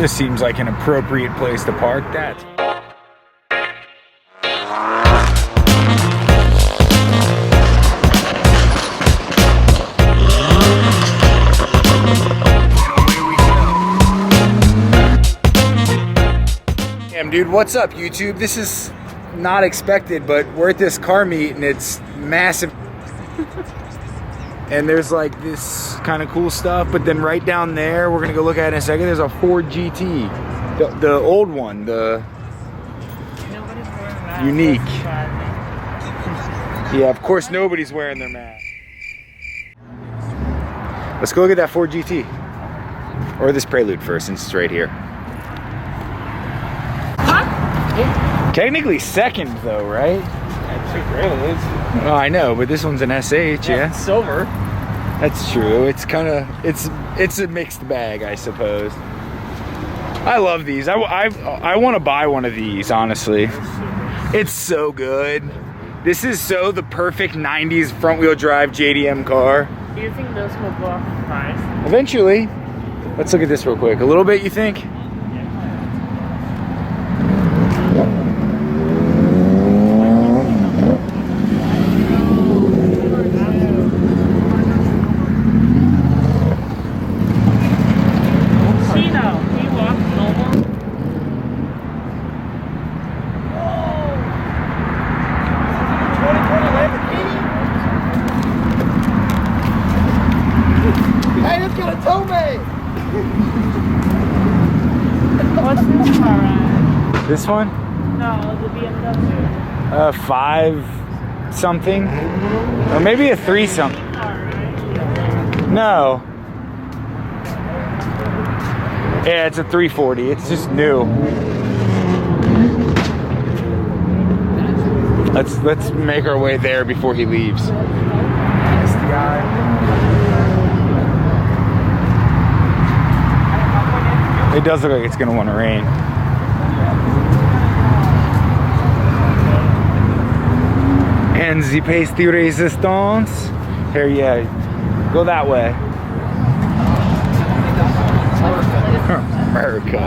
This seems like an appropriate place to park. That's damn, dude, what's up, YouTube? This is not expected, but we're at this car meet and it's massive. And there's like this kind of cool stuff, but then right down there, we're gonna go look at it in a second, there's a Ford GT. The old one, the unique. Yeah, of course nobody's wearing their mask. Let's go look at that Ford GT. Or this Prelude first, since it's right here. Technically second though, right? Two Preludes. Oh, I know, but this one's an SH, yeah. It's silver. That's true. It's kind of, it's a mixed bag, I suppose. I love these. I want to buy one of these, honestly. It's so good. This is so the perfect 90s front wheel drive JDM car. Do you think those will go up in price? Eventually. Let's look at this real quick. A little bit, you think? What's this car at? This one? No, the BMW. 5 something. Or maybe a 3 something. No. Yeah, it's a 340. It's just new. Let's make our way there before he leaves. That's the guy. It does look like it's gonna want to rain. And the pasty resistance. Here, yeah, go that way. America.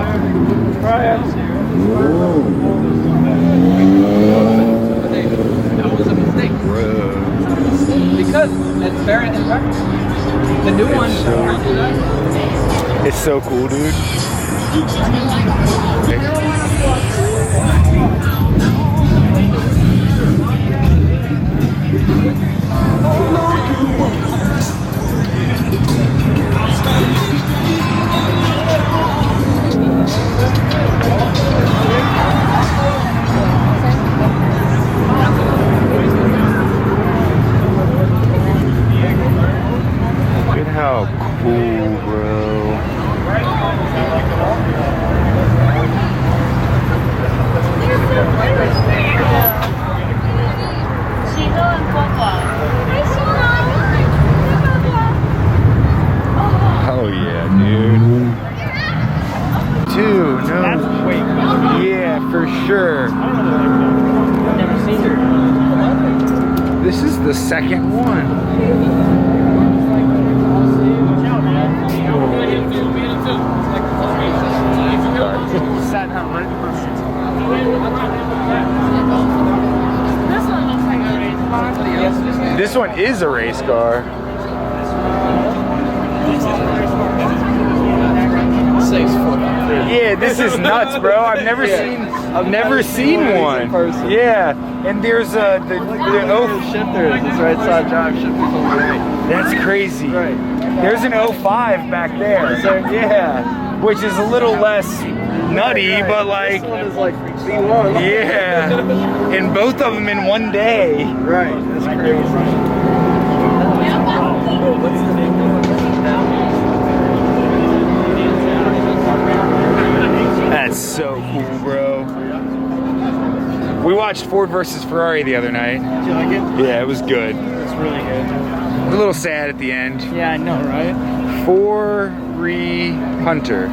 That was a mistake. Because it's very the new one. It's so cool, dude. Look at how cool, bro. Oh yeah, dude. 2, no. That's way cool. Yeah, for sure. I've never seen her. This is the second one. This one looks like a race car. This one is a race car. Yeah, this is nuts, bro. I've never seen one. Yeah, and there's the shifters. It's right side drive shifters on the right. That's crazy. Right. There's an 05 back there. Yeah, which is a little less nutty, but like, this one is like B1. yeah, and both of them in one day. Right. That's crazy. That's so cool, bro. We watched Ford versus Ferrari the other night. Did you like it? Yeah, it was good. It's really good. A little sad at the end. Yeah, I know, right? Ferrari Hunter.